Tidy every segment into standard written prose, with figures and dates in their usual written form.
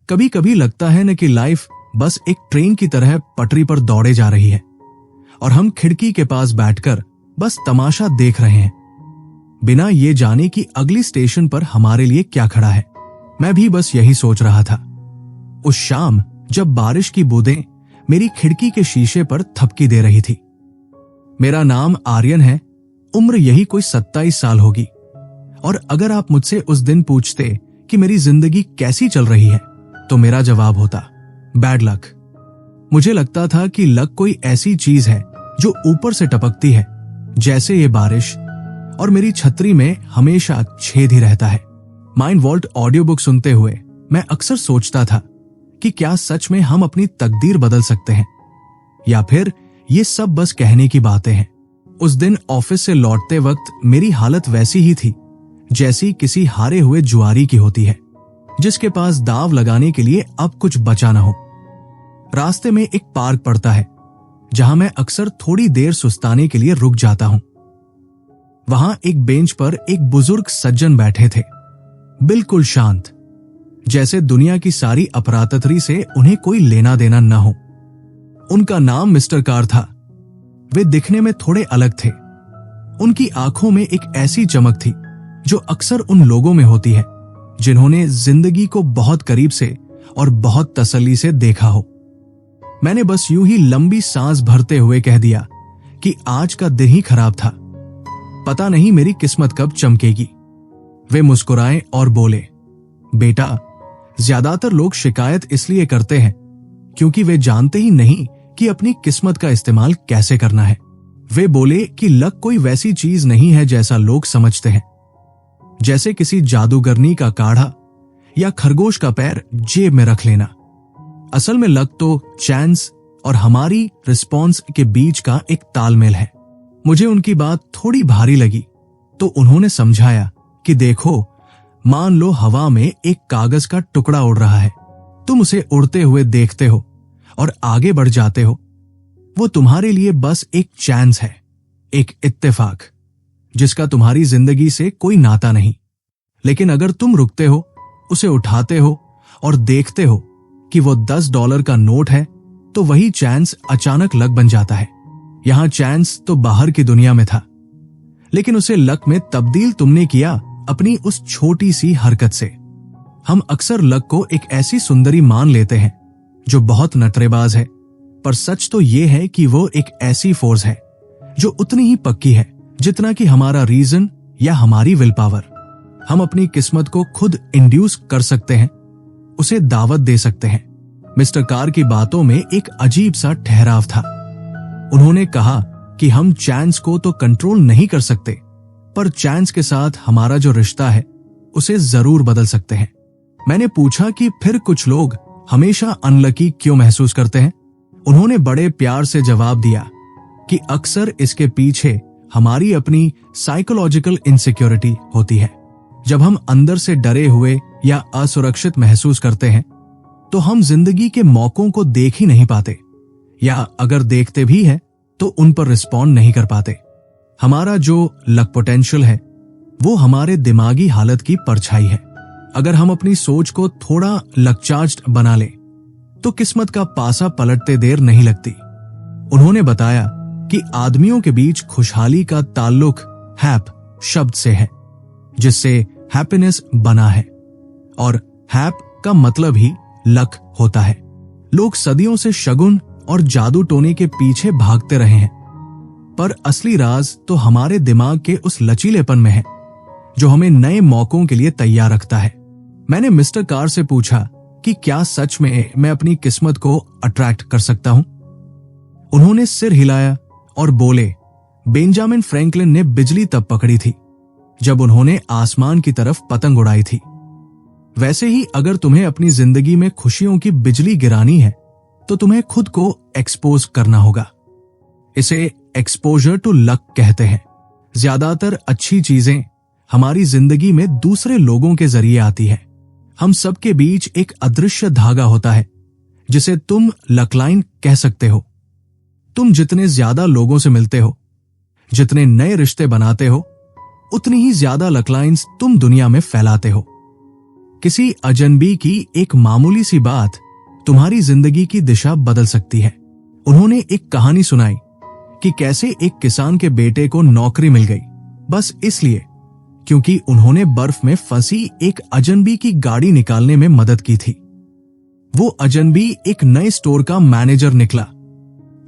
कभी कभी लगता है न कि लाइफ बस एक ट्रेन की तरह पटरी पर दौड़े जा रही है और हम खिड़की के पास बैठकर बस तमाशा देख रहे हैं, बिना ये जाने कि अगली स्टेशन पर हमारे लिए क्या खड़ा है। मैं भी बस यही सोच रहा था उस शाम जब बारिश की बूंदें मेरी खिड़की के शीशे पर थपकी दे रही थी। मेरा नाम आर्यन है, उम्र यही कोई 27 साल होगी। और अगर आप मुझसे उस दिन पूछते कि मेरी जिंदगी कैसी चल रही है तो मेरा जवाब होता बैड लक। मुझे लगता था कि लक कोई ऐसी चीज है जो ऊपर से टपकती है, जैसे ये बारिश, और मेरी छतरी में हमेशा छेद ही रहता है। माइंड वॉल्ट ऑडियो बुक सुनते हुए मैं अक्सर सोचता था कि क्या सच में हम अपनी तकदीर बदल सकते हैं या फिर ये सब बस कहने की बातें हैं। उस दिन ऑफिस से लौटते वक्त मेरी हालत वैसी ही थी जैसी किसी हारे हुए जुआरी की होती है, जिसके पास दाव लगाने के लिए अब कुछ बचा न हो। रास्ते में एक पार्क पड़ता है जहां मैं अक्सर थोड़ी देर सुस्ताने के लिए रुक जाता हूं। वहां एक बेंच पर एक बुजुर्ग सज्जन बैठे थे, बिल्कुल शांत, जैसे दुनिया की सारी अफरातफरी से उन्हें कोई लेना देना न हो। उनका नाम मिस्टर कार था। वे दिखने में थोड़े अलग थे। उनकी आंखों में एक ऐसी चमक थी जो अक्सर उन लोगों में होती है जिन्होंने जिंदगी को बहुत करीब से और बहुत तसल्ली से देखा हो। मैंने बस यूं ही लंबी सांस भरते हुए कह दिया कि आज का दिन ही खराब था, पता नहीं मेरी किस्मत कब चमकेगी। वे मुस्कुराए और बोले, बेटा, ज्यादातर लोग शिकायत इसलिए करते हैं क्योंकि वे जानते ही नहीं कि अपनी किस्मत का इस्तेमाल कैसे करना है। वे बोले कि लक कोई वैसी चीज नहीं है जैसा लोग समझते हैं, जैसे किसी जादूगरनी का काढ़ा या खरगोश का पैर जेब में रख लेना। असल में लक तो चांस और हमारी रिस्पॉन्स के बीच का एक तालमेल है। मुझे उनकी बात थोड़ी भारी लगी तो उन्होंने समझाया कि देखो, मान लो हवा में एक कागज का टुकड़ा उड़ रहा है, तुम उसे उड़ते हुए देखते हो और आगे बढ़ जाते हो। वो तुम्हारे लिए बस एक चांस है, एक इत्तेफाक, जिसका तुम्हारी जिंदगी से कोई नाता नहीं। लेकिन अगर तुम रुकते हो, उसे उठाते हो और देखते हो कि वो $10 का नोट है, तो वही चांस अचानक लक बन जाता है। यहां चांस तो बाहर की दुनिया में था, लेकिन उसे लक में तब्दील तुमने किया अपनी उस छोटी सी हरकत से। हम अक्सर लक को एक ऐसी सुंदरी मान लेते हैं जो बहुत नटरेबाज है, पर सच तो ये है कि वो एक ऐसी फोर्स है जो उतनी ही पक्की है जितना कि हमारा रीजन या हमारी विल पावर। हम अपनी किस्मत को खुद इंड्यूस कर सकते हैं, उसे दावत दे सकते हैं। मिस्टर कार की बातों में एक अजीब सा ठहराव था। उन्होंने कहा कि हम चांस को तो कंट्रोल नहीं कर सकते, पर चांस के साथ हमारा जो रिश्ता है उसे जरूर बदल सकते हैं। मैंने पूछा कि फिर कुछ लोग हमेशा अनलकी क्यों महसूस करते हैं। उन्होंने बड़े प्यार से जवाब दिया कि अक्सर इसके पीछे हमारी अपनी साइकोलॉजिकल इनसिक्योरिटी होती है। जब हम अंदर से डरे हुए या असुरक्षित महसूस करते हैं तो हम जिंदगी के मौकों को देख ही नहीं पाते, या अगर देखते भी हैं तो उन पर रिस्पॉन्ड नहीं कर पाते। हमारा जो लक पोटेंशियल है वो हमारे दिमागी हालत की परछाई है। अगर हम अपनी सोच को थोड़ा लकचार्ज्ड बना लें तो किस्मत का पासा पलटते देर नहीं लगती। उन्होंने बताया कि आदमियों के बीच खुशहाली का ताल्लुक हैप शब्द से है, जिससे हैप्पीनेस बना है, और हैप का मतलब ही लक होता है। लोग सदियों से शगुन और जादू टोने के पीछे भागते रहे हैं, पर असली राज तो हमारे दिमाग के उस लचीलेपन में है जो हमें नए मौकों के लिए तैयार रखता है। मैंने मिस्टर कार से पूछा कि क्या सच में मैं अपनी किस्मत को अट्रैक्ट कर सकता हूं। उन्होंने सिर हिलाया और बोले, बेंजामिन फ्रैंकलिन ने बिजली तब पकड़ी थी जब उन्होंने आसमान की तरफ पतंग उड़ाई थी। वैसे ही अगर तुम्हें अपनी जिंदगी में खुशियों की बिजली गिरानी है तो तुम्हें खुद को एक्सपोज करना होगा। इसे एक्सपोजर टू लक कहते हैं। ज्यादातर अच्छी चीजें हमारी जिंदगी में दूसरे लोगों के जरिए आती है। हम सबके बीच एक अदृश्य धागा होता है जिसे तुम लकलाइन कह सकते हो। तुम जितने ज्यादा लोगों से मिलते हो, जितने नए रिश्ते बनाते हो, उतनी ही ज्यादा लकलाइंस तुम दुनिया में फैलाते हो। किसी अजनबी की एक मामूली सी बात तुम्हारी जिंदगी की दिशा बदल सकती है। उन्होंने एक कहानी सुनाई कि कैसे एक किसान के बेटे को नौकरी मिल गई, बस इसलिए क्योंकि उन्होंने बर्फ में फंसी एक अजनबी की गाड़ी निकालने में मदद की थी। वो अजनबी एक नए स्टोर का मैनेजर निकला।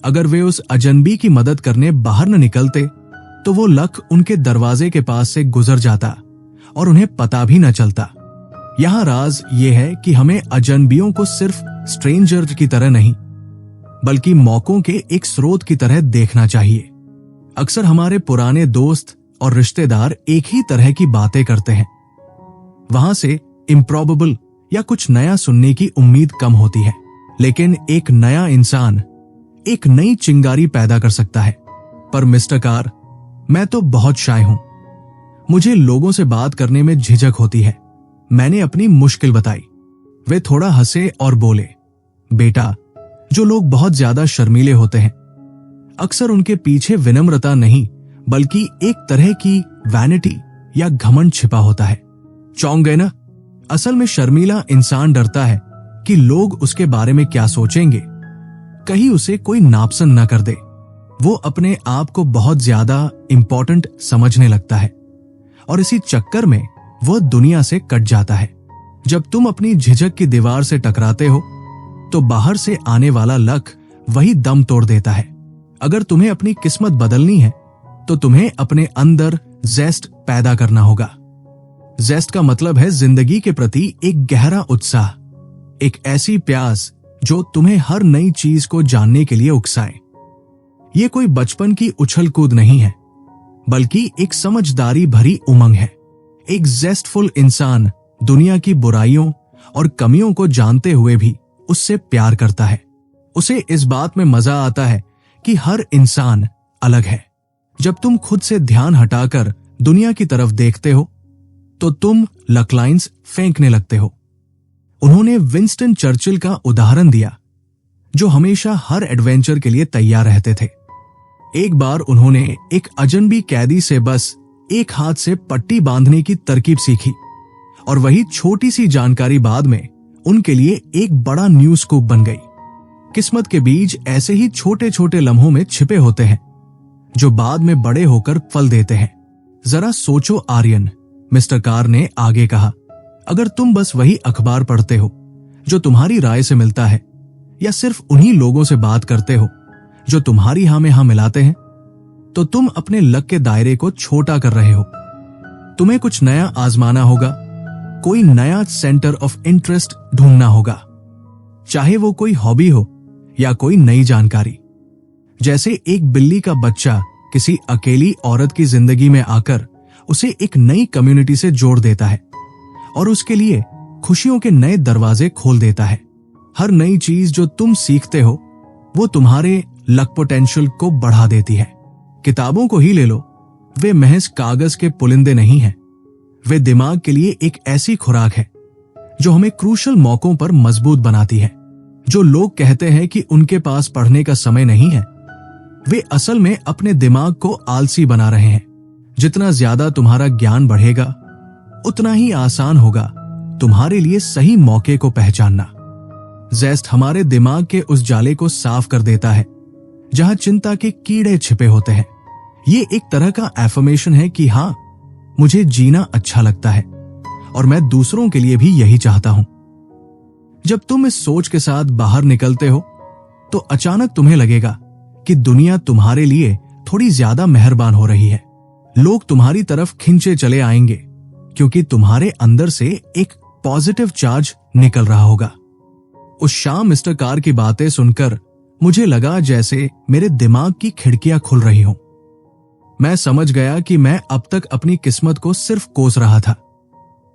अगर वे उस अजनबी की मदद करने बाहर न निकलते तो वो लक उनके दरवाजे के पास से गुजर जाता और उन्हें पता भी न चलता। यहां राज ये है कि हमें अजनबियों को सिर्फ स्ट्रेंजर की तरह नहीं, बल्कि मौकों के एक स्रोत की तरह देखना चाहिए। अक्सर हमारे पुराने दोस्त और रिश्तेदार एक ही तरह की बातें करते हैं। वहां से इम्प्रॉबेबल या कुछ नया सुनने की उम्मीद कम होती है, लेकिन एक नया इंसान एक नई चिंगारी पैदा कर सकता है। पर मिस्टर कार, मैं तो बहुत शाय हूं। मुझे लोगों से बात करने में झिझक होती है। मैंने अपनी मुश्किल बताई। वे थोड़ा हंसे और बोले, बेटा, जो लोग बहुत ज्यादा शर्मीले होते हैं, अक्सर उनके पीछे विनम्रता नहीं बल्कि एक तरह की वैनिटी या घमंड छिपा होता है। चौंक गए ना? असल में शर्मीला इंसान डरता है कि लोग उसके बारे में क्या सोचेंगे, कहीं उसे कोई नापसंद न कर दे। वो अपने आप को बहुत ज्यादा इंपॉर्टेंट समझने लगता है और इसी चक्कर में वह दुनिया से कट जाता है। जब तुम अपनी झिझक की दीवार से टकराते हो तो बाहर से आने वाला लक वही दम तोड़ देता है। अगर तुम्हें अपनी किस्मत बदलनी है तो तुम्हें अपने अंदर जेस्ट पैदा करना होगा। जेस्ट का मतलब है जिंदगी के प्रति एक गहरा उत्साह, एक ऐसी प्यास जो तुम्हें हर नई चीज को जानने के लिए उकसाए। ये कोई बचपन की उछल कूद नहीं है, बल्कि एक समझदारी भरी उमंग है। एक जेस्टफुल इंसान दुनिया की बुराइयों और कमियों को जानते हुए भी उससे प्यार करता है। उसे इस बात में मजा आता है कि हर इंसान अलग है। जब तुम खुद से ध्यान हटाकर दुनिया की तरफ देखते हो तो तुम लक लाइन्स फेंकने लगते हो। उन्होंने विंस्टन चर्चिल का उदाहरण दिया, जो हमेशा हर एडवेंचर के लिए तैयार रहते थे। एक बार उन्होंने एक अजनबी कैदी से बस एक हाथ से पट्टी बांधने की तरकीब सीखी और वही छोटी सी जानकारी बाद में उनके लिए एक बड़ा न्यूज स्कूप बन गई। किस्मत के बीज ऐसे ही छोटे छोटे लम्हों में छिपे होते हैं जो बाद में बड़े होकर फल देते हैं। जरा सोचो आर्यन, मिस्टर कार ने आगे कहा, अगर तुम बस वही अखबार पढ़ते हो जो तुम्हारी राय से मिलता है, या सिर्फ उन्हीं लोगों से बात करते हो जो तुम्हारी हाँ में हाँ मिलाते हैं, तो तुम अपने लक के दायरे को छोटा कर रहे हो। तुम्हें कुछ नया आजमाना होगा, कोई नया सेंटर ऑफ इंटरेस्ट ढूंढना होगा, चाहे वो कोई हॉबी हो या कोई नई जानकारी। जैसे एक बिल्ली का बच्चा किसी अकेली औरत की जिंदगी में आकर उसे एक नई कम्युनिटी से जोड़ देता है और उसके लिए खुशियों के नए दरवाजे खोल देता है। हर नई चीज जो तुम सीखते हो वो तुम्हारे लक पोटेंशियल को बढ़ा देती है। किताबों को ही ले लो, वे महज कागज के पुलिंदे नहीं हैं। वे दिमाग के लिए एक ऐसी खुराक है जो हमें क्रूशल मौकों पर मजबूत बनाती है। जो लोग कहते हैं कि उनके पास पढ़ने का समय नहीं है, वे असल में अपने दिमाग को आलसी बना रहे हैं। जितना ज्यादा तुम्हारा ज्ञान बढ़ेगा, उतना ही आसान होगा तुम्हारे लिए सही मौके को पहचानना। जेस्ट हमारे दिमाग के उस जाले को साफ कर देता है जहां चिंता के कीड़े छिपे होते हैं। ये एक तरह का एफर्मेशन है कि हाँ, मुझे जीना अच्छा लगता है और मैं दूसरों के लिए भी यही चाहता हूं। जब तुम इस सोच के साथ बाहर निकलते हो तो अचानक तुम्हें लगेगा कि दुनिया तुम्हारे लिए थोड़ी ज्यादा मेहरबान हो रही है। लोग तुम्हारी तरफ खिंचे चले आएंगे क्योंकि तुम्हारे अंदर से एक पॉजिटिव चार्ज निकल रहा होगा। उस शाम मिस्टर कार की बातें सुनकर मुझे लगा जैसे मेरे दिमाग की खिड़कियां खुल रही हों। मैं समझ गया कि मैं अब तक अपनी किस्मत को सिर्फ कोस रहा था,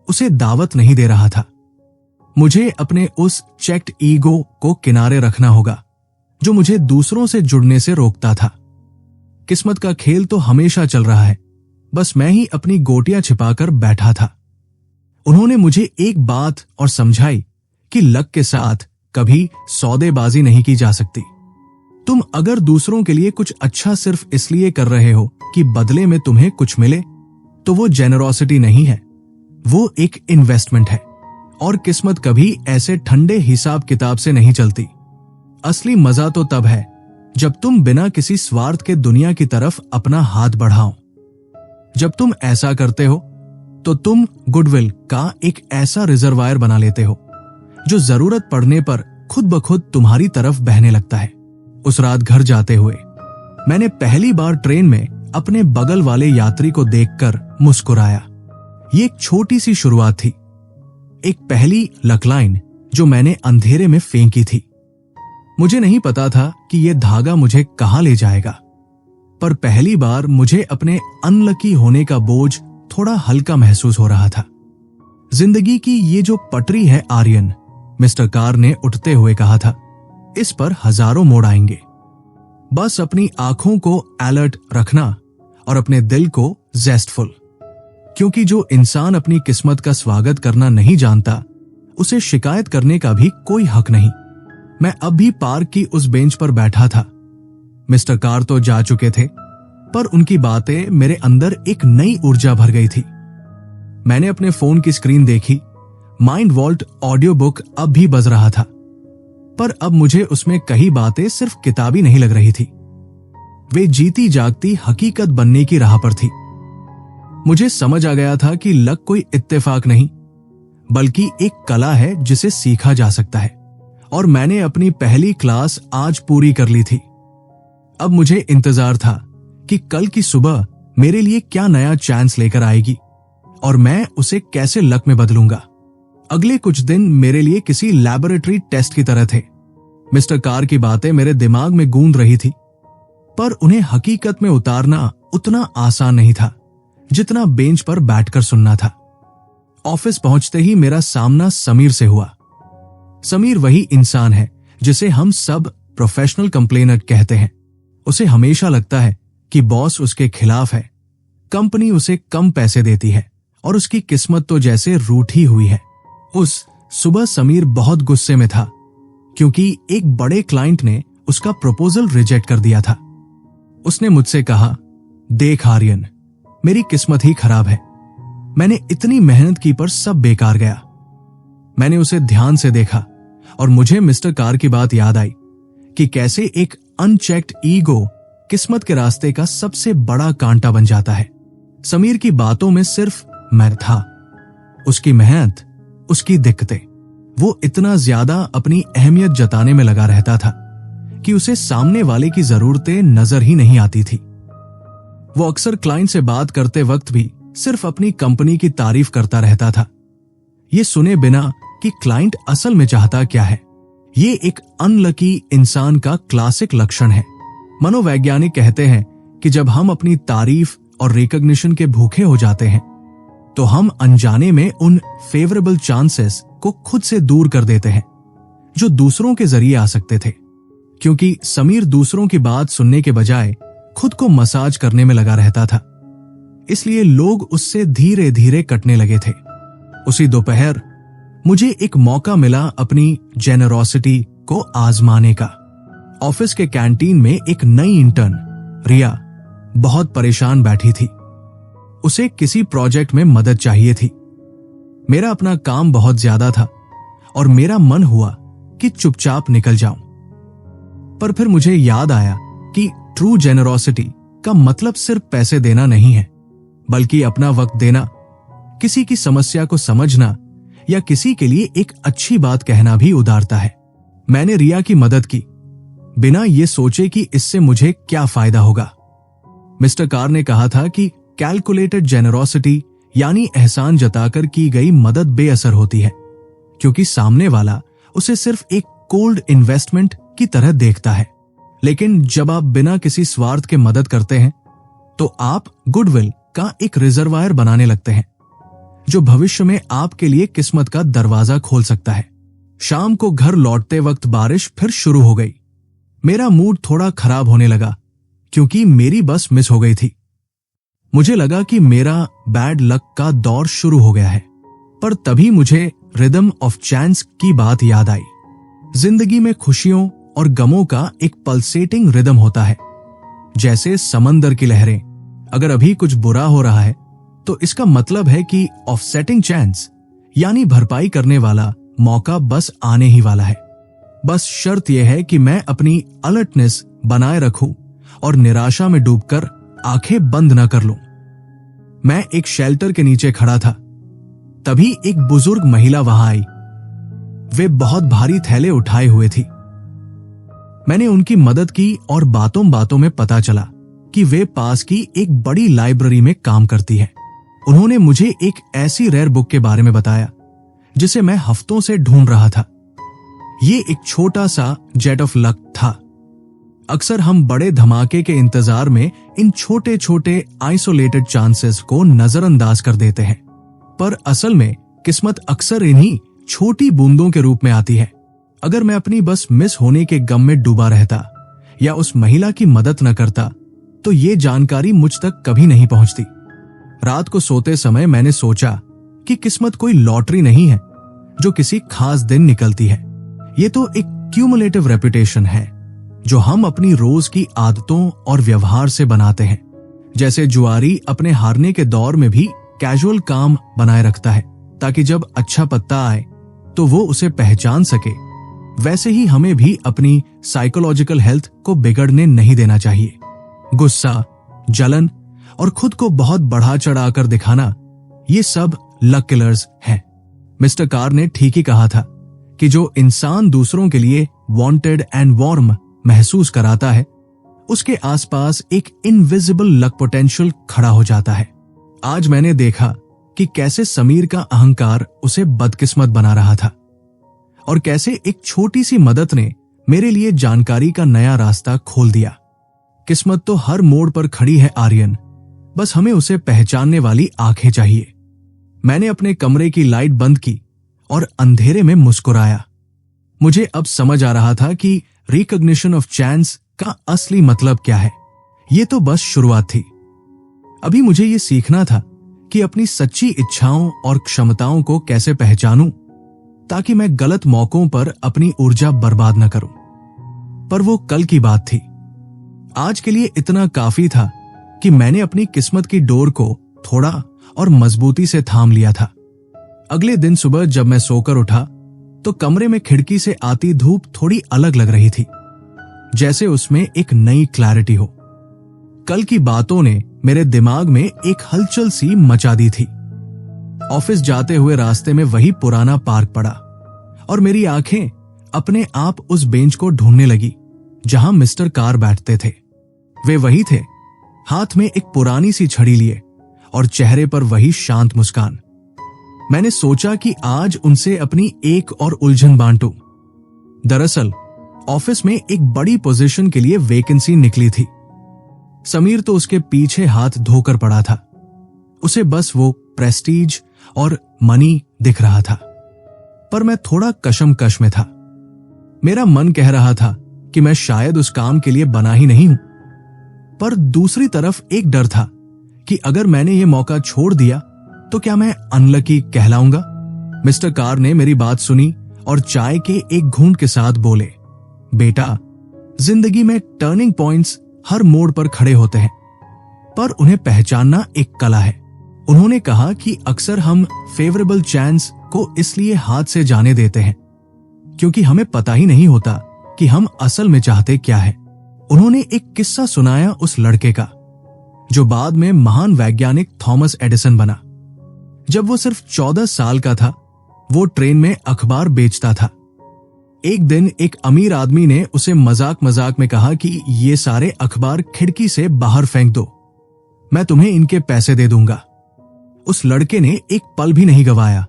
उसे दावत नहीं दे रहा था। मुझे अपने उस चेक्ड ईगो को किनारे रखना होगा जो मुझे दूसरों से जुड़ने से रोकता था। किस्मत का खेल तो हमेशा चल रहा है, बस मैं ही अपनी गोटियां छिपाकर बैठा था। उन्होंने मुझे एक बात और समझाई कि लक के साथ कभी सौदेबाजी नहीं की जा सकती। तुम अगर दूसरों के लिए कुछ अच्छा सिर्फ इसलिए कर रहे हो कि बदले में तुम्हें कुछ मिले, तो वो जेनरोसिटी नहीं है, वो एक इन्वेस्टमेंट है। और किस्मत कभी ऐसे ठंडे हिसाब किताब से नहीं चलती। असली मजा तो तब है जब तुम बिना किसी स्वार्थ के दुनिया की तरफ अपना हाथ बढ़ाओ। जब तुम ऐसा करते हो तो तुम गुडविल का एक ऐसा रिजर्वायर बना लेते हो जो जरूरत पड़ने पर खुद ब खुद तुम्हारी तरफ बहने लगता है। उस रात घर जाते हुए मैंने पहली बार ट्रेन में अपने बगल वाले यात्री को देखकर मुस्कुराया। ये एक छोटी सी शुरुआत थी, एक पहली लकलाइन जो मैंने अंधेरे में फेंकी थी। मुझे नहीं पता था कि यह धागा मुझे कहां ले जाएगा, पर पहली बार मुझे अपने अनलकी होने का बोझ थोड़ा हल्का महसूस हो रहा था। जिंदगी की ये जो पटरी है आर्यन, मिस्टर कार ने उठते हुए कहा था, इस पर हजारों मोड़ आएंगे। बस अपनी आंखों को अलर्ट रखना और अपने दिल को जेस्टफुल, क्योंकि जो इंसान अपनी किस्मत का स्वागत करना नहीं जानता उसे शिकायत करने का भी कोई हक नहीं। मैं अब भी पार्क की उस बेंच पर बैठा था। मिस्टर कार तो जा चुके थे, पर उनकी बातें मेरे अंदर एक नई ऊर्जा भर गई थी। मैंने अपने फोन की स्क्रीन देखी। माइंड वॉल्ट ऑडियो बुक अब भी बज रहा था, पर अब मुझे उसमें कई बातें सिर्फ किताबी नहीं लग रही थी, वे जीती जागती हकीकत बनने की राह पर थी। मुझे समझ आ गया था कि लक कोई इत्तेफाक नहीं, बल्कि एक कला है जिसे सीखा जा सकता है, और मैंने अपनी पहली क्लास आज पूरी कर ली थी। अब मुझे इंतजार था कि कल की सुबह मेरे लिए क्या नया चांस लेकर आएगी और मैं उसे कैसे लक में बदलूंगा। अगले कुछ दिन मेरे लिए किसी लैबोरेटरी टेस्ट की तरह थे। मिस्टर कार की बातें मेरे दिमाग में गूंज रही थी, पर उन्हें हकीकत में उतारना उतना आसान नहीं था जितना बेंच पर बैठकर सुनना था। ऑफिस पहुंचते ही मेरा सामना समीर से हुआ। समीर वही इंसान है जिसे हम सब प्रोफेशनल कंप्लेनर कहते हैं। उसे हमेशा लगता है कि बॉस उसके खिलाफ है, कंपनी उसे कम पैसे देती है और उसकी किस्मत तो जैसे रूठी हुई है। उस सुबह समीर बहुत गुस्से में था क्योंकि एक बड़े क्लाइंट ने उसका प्रपोजल रिजेक्ट कर दिया था। उसने मुझसे कहा, देख आर्यन, मेरी किस्मत ही खराब है। मैंने इतनी मेहनत की पर सब बेकार गया। मैंने उसे ध्यान से देखा और मुझे मिस्टर कार की बात याद आई कि कैसे एक अनचेक्ड ईगो किस्मत के रास्ते का सबसे बड़ा कांटा बन जाता है। समीर की बातों में सिर्फ मैं था, उसकी मेहनत, उसकी दिक्कतें। वो इतना ज्यादा अपनी अहमियत जताने में लगा रहता था कि उसे सामने वाले की जरूरतें नजर ही नहीं आती थी। वो अक्सर क्लाइंट से बात करते वक्त भी सिर्फ अपनी कंपनी की तारीफ करता रहता था, ये सुने बिना कि क्लाइंट असल में चाहता क्या है। ये एक अनलकी इंसान का क्लासिक लक्षण है। मनोवैज्ञानिक कहते हैं कि जब हम अपनी तारीफ और रिकॉग्निशन के भूखे हो जाते हैं तो हम अनजाने में उन फेवरेबल चांसेस को खुद से दूर कर देते हैं जो दूसरों के जरिए आ सकते थे। क्योंकि समीर दूसरों की बात सुनने के बजाय खुद को मसाज करने में लगा रहता था, इसलिए लोग उससे धीरे धीरे कटने लगे थे। उसी दोपहर मुझे एक मौका मिला अपनी जेनरोसिटी को आजमाने का। ऑफिस के कैंटीन में एक नई इंटर्न रिया बहुत परेशान बैठी थी। उसे किसी प्रोजेक्ट में मदद चाहिए थी। मेरा अपना काम बहुत ज्यादा था और मेरा मन हुआ कि चुपचाप निकल जाऊं, पर फिर मुझे याद आया कि ट्रू जेनरोसिटी का मतलब सिर्फ पैसे देना नहीं है, बल्कि अपना वक्त देना, किसी की समस्या को समझना या किसी के लिए एक अच्छी बात कहना भी उदारता है। मैंने रिया की मदद की बिना ये सोचे कि इससे मुझे क्या फायदा होगा। मिस्टर कार ने कहा था कि कैलकुलेटेड जेनरोसिटी यानी एहसान जताकर की गई मदद बेअसर होती है, क्योंकि सामने वाला उसे सिर्फ एक कोल्ड इन्वेस्टमेंट की तरह देखता है। लेकिन जब आप बिना किसी स्वार्थ के मदद करते हैं तो आप गुडविल का एक रिजर्वायर बनाने लगते हैं जो भविष्य में आपके लिए किस्मत का दरवाजा खोल सकता है। शाम को घर लौटते वक्त बारिश फिर शुरू हो गई। मेरा मूड थोड़ा खराब होने लगा क्योंकि मेरी बस मिस हो गई थी। मुझे लगा कि मेरा बैड लक का दौर शुरू हो गया है, पर तभी मुझे रिदम ऑफ चांस की बात याद आई। जिंदगी में खुशियों और गमों का एक पल्सेटिंग रिदम होता है, जैसे समंदर की लहरें। अगर अभी कुछ बुरा हो रहा है तो इसका मतलब है कि ऑफसेटिंग चांस यानी भरपाई करने वाला मौका बस आने ही वाला है। बस शर्त यह है कि मैं अपनी अलर्टनेस बनाए रखूं और निराशा में डूबकर आंखें बंद न कर लूं। मैं एक शेल्टर के नीचे खड़ा था, तभी एक बुजुर्ग महिला वहां आई। वे बहुत भारी थैले उठाए हुए थी। मैंने उनकी मदद की और बातों बातों में पता चला कि वे पास की एक बड़ी लाइब्रेरी में काम करती है। उन्होंने मुझे एक ऐसी रेयर बुक के बारे में बताया जिसे मैं हफ्तों से ढूंढ रहा था। ये एक छोटा सा जेट ऑफ लक था। अक्सर हम बड़े धमाके के इंतजार में इन छोटे छोटे आइसोलेटेड चांसेस को नजरअंदाज कर देते हैं, पर असल में किस्मत अक्सर इन्हीं छोटी बूंदों के रूप में आती है। अगर मैं अपनी बस मिस होने के गम में डूबा रहता या उस महिला की मदद न करता तो ये जानकारी मुझ तक कभी नहीं पहुंचती। रात को सोते समय मैंने सोचा कि किस्मत कोई लॉटरी नहीं है जो किसी खास दिन निकलती है। ये तो एक क्यूमुलेटिव रेपुटेशन है जो हम अपनी रोज की आदतों और व्यवहार से बनाते हैं। जैसे जुआरी अपने हारने के दौर में भी कैजुअल काम बनाए रखता है ताकि जब अच्छा पत्ता आए तो वो उसे पहचान सके, वैसे ही हमें भी अपनी साइकोलॉजिकल हेल्थ को बिगड़ने नहीं देना चाहिए। गुस्सा, जलन और खुद को बहुत बढ़ा चढ़ाकर दिखाना, ये सब लक किलर्स हैं। मिस्टर कार ने ठीक ही कहा था कि जो इंसान दूसरों के लिए वांटेड एंड वार्म महसूस कराता है, उसके आसपास एक इनविजिबल लक पोटेंशियल खड़ा हो जाता है। आज मैंने देखा कि कैसे समीर का अहंकार उसे बदकिस्मत बना रहा था और कैसे एक छोटी सी मदद ने मेरे लिए जानकारी का नया रास्ता खोल दिया। किस्मत तो हर मोड़ पर खड़ी है आर्यन, बस हमें उसे पहचानने वाली आंखें चाहिए। मैंने अपने कमरे की लाइट बंद की और अंधेरे में मुस्कुराया। मुझे अब समझ आ रहा था कि रिकॉग्निशन ऑफ चांस का असली मतलब क्या है। ये तो बस शुरुआत थी। अभी मुझे ये सीखना था कि अपनी सच्ची इच्छाओं और क्षमताओं को कैसे पहचानूं ताकि मैं गलत मौकों पर अपनी ऊर्जा बर्बाद न करूं। पर वो कल की बात थी। आज के लिए इतना काफी था कि मैंने अपनी किस्मत की डोर को थोड़ा और मजबूती से थाम लिया था। अगले दिन सुबह जब मैं सोकर उठा तो कमरे में खिड़की से आती धूप थोड़ी अलग लग रही थी, जैसे उसमें एक नई क्लैरिटी हो। कल की बातों ने मेरे दिमाग में एक हलचल सी मचा दी थी। ऑफिस जाते हुए रास्ते में वही पुराना पार्क पड़ा और मेरी आंखें अपने आप उस बेंच को ढूंढने लगी जहां मिस्टर कार बैठते थे। वे वही थे, हाथ में एक पुरानी सी छड़ी लिए और चेहरे पर वही शांत मुस्कान। मैंने सोचा कि आज उनसे अपनी एक और उलझन बांटूं। दरअसल ऑफिस में एक बड़ी पोजीशन के लिए वैकेंसी निकली थी। समीर तो उसके पीछे हाथ धोकर पड़ा था। उसे बस वो प्रेस्टीज और मनी दिख रहा था, पर मैं थोड़ा कशमकश में था। मेरा मन कह रहा था कि मैं शायद उस काम के लिए बना ही नहीं हूं, पर दूसरी तरफ एक डर था कि अगर मैंने ये मौका छोड़ दिया तो क्या मैं अनलकी कहलाऊंगा। मिस्टर कार ने मेरी बात सुनी और चाय के एक घूंट के साथ बोले, बेटा, जिंदगी में टर्निंग पॉइंट्स हर मोड़ पर खड़े होते हैं, पर उन्हें पहचानना एक कला है। उन्होंने कहा कि अक्सर हम फेवरेबल चांस को इसलिए हाथ से जाने देते हैं क्योंकि हमें पता ही नहीं होता कि हम असल में चाहते क्या है। उन्होंने एक किस्सा सुनाया उस लड़के का जो बाद में महान वैज्ञानिक थॉमस एडिसन बना। जब वो सिर्फ 14 साल का था, वो ट्रेन में अखबार बेचता था। एक दिन एक अमीर आदमी ने उसे मजाक मजाक में कहा कि ये सारे अखबार खिड़की से बाहर फेंक दो, मैं तुम्हें इनके पैसे दे दूंगा। उस लड़के ने एक पल भी नहीं गवाया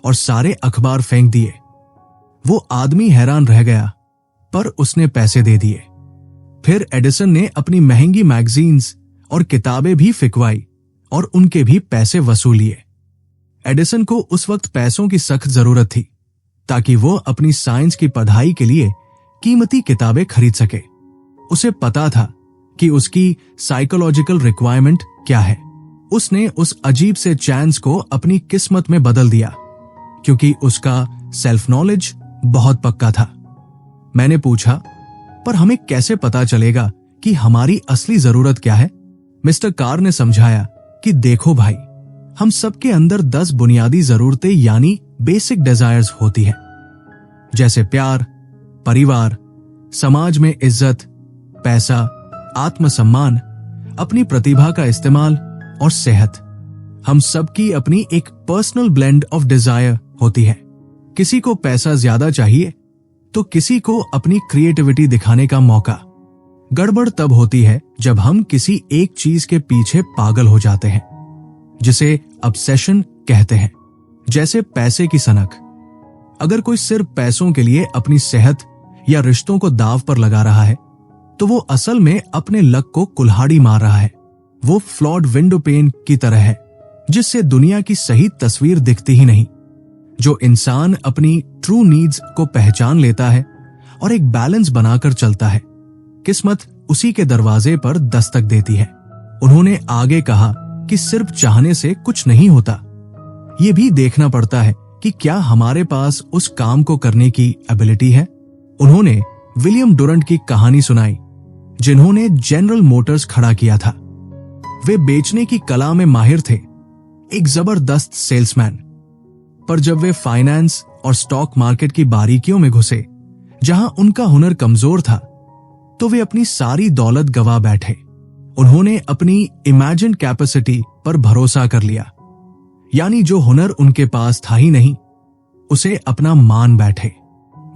और सारे अखबार फेंक दिए। वो आदमी हैरान रह गया, पर उसने पैसे दे दिए। फिर एडिसन ने अपनी महंगी मैगजीन्स और किताबें भी फिकवाई और उनके भी पैसे वसूलिए। एडिसन को उस वक्त पैसों की सख्त जरूरत थी ताकि वो अपनी साइंस की पढ़ाई के लिए कीमती किताबें खरीद सके। उसे पता था कि उसकी साइकोलॉजिकल रिक्वायरमेंट क्या है। उसने उस अजीब से चांस को अपनी किस्मत में बदल दिया क्योंकि उसका सेल्फ नॉलेज बहुत पक्का था। मैंने पूछा, पर हमें कैसे पता चलेगा कि हमारी असली जरूरत क्या है? मिस्टर कार ने समझाया कि देखो भाई, हम सबके अंदर 10 बुनियादी जरूरतें यानी बेसिक डिजायर्स होती हैं, जैसे प्यार, परिवार, समाज में इज्जत, पैसा, आत्मसम्मान, अपनी प्रतिभा का इस्तेमाल और सेहत। हम सबकी अपनी एक पर्सनल ब्लेंड ऑफ डिजायर होती है। किसी को पैसा ज्यादा चाहिए तो किसी को अपनी क्रिएटिविटी दिखाने का मौका। गड़बड़ तब होती है जब हम किसी एक चीज के पीछे पागल हो जाते हैं, जिसे ऑब्सेशन कहते हैं, जैसे पैसे की सनक। अगर कोई सिर्फ पैसों के लिए अपनी सेहत या रिश्तों को दांव पर लगा रहा है तो वो असल में अपने लक को कुल्हाड़ी मार रहा है। वो फ्लॉड विंडो पेन की तरह है जिससे दुनिया की सही तस्वीर दिखती ही नहीं। जो इंसान अपनी ट्रू नीड्स को पहचान लेता है और एक बैलेंस बनाकर चलता है, किस्मत उसी के दरवाजे पर दस्तक देती है। उन्होंने आगे कहा कि सिर्फ चाहने से कुछ नहीं होता, ये भी देखना पड़ता है कि क्या हमारे पास उस काम को करने की एबिलिटी है। उन्होंने विलियम डुरंट की कहानी सुनाई, जिन्होंने जनरल मोटर्स खड़ा किया था। वे बेचने की कला में माहिर थे, एक जबरदस्त सेल्समैन। पर जब वे फाइनेंस और स्टॉक मार्केट की बारीकियों में घुसे, जहां उनका हुनर कमजोर था, तो वे अपनी सारी दौलत गवा बैठे। उन्होंने अपनी इमेजिन कैपेसिटी पर भरोसा कर लिया, यानी जो हुनर उनके पास था ही नहीं, उसे अपना मान बैठे।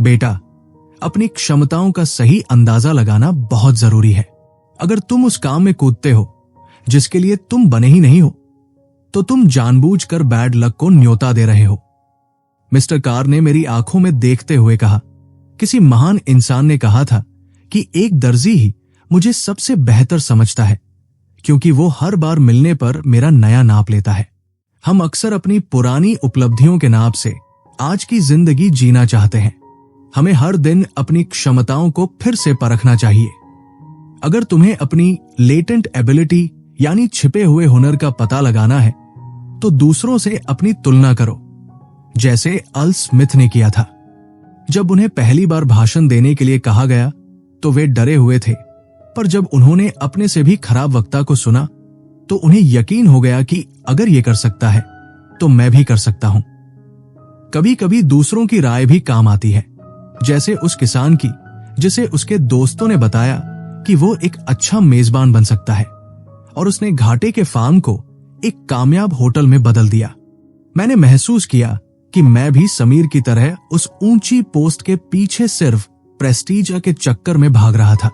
बेटा, अपनी क्षमताओं का सही अंदाजा लगाना बहुत जरूरी है। अगर तुम उस काम में कूदते हो जिसके लिए तुम बने ही नहीं हो, तो तुम जानबूझकर बैड लक को न्योता दे रहे हो। मिस्टर कार ने मेरी आंखों में देखते हुए कहा, किसी महान इंसान ने कहा था कि एक दर्जी ही मुझे सबसे बेहतर समझता है, क्योंकि वो हर बार मिलने पर मेरा नया नाप लेता है। हम अक्सर अपनी पुरानी उपलब्धियों के नाप से आज की जिंदगी जीना चाहते हैं। हमें हर दिन अपनी क्षमताओं को फिर से परखना चाहिए। अगर तुम्हें अपनी लेटेंट एबिलिटी यानी छिपे हुए हुनर का पता लगाना है, तो दूसरों से अपनी तुलना करो, जैसे अल स्मिथ ने किया था। जब उन्हें पहली बार भाषण देने के लिए कहा गया तो वे डरे हुए थे, पर जब उन्होंने अपने से भी खराब वक्ता को सुना तो उन्हें यकीन हो गया कि अगर ये कर सकता है तो मैं भी कर सकता हूं। कभी कभी दूसरों की राय भी काम आती है, जैसे उस किसान की, जिसे उसके दोस्तों ने बताया कि वो एक अच्छा मेजबान बन सकता है, और उसने घाटे के फार्म को एक कामयाब होटल में बदल दिया। मैंने महसूस किया कि मैं भी समीर की तरह उस ऊंची पोस्ट के पीछे सिर्फ प्रेस्टीज के चक्कर में भाग रहा था,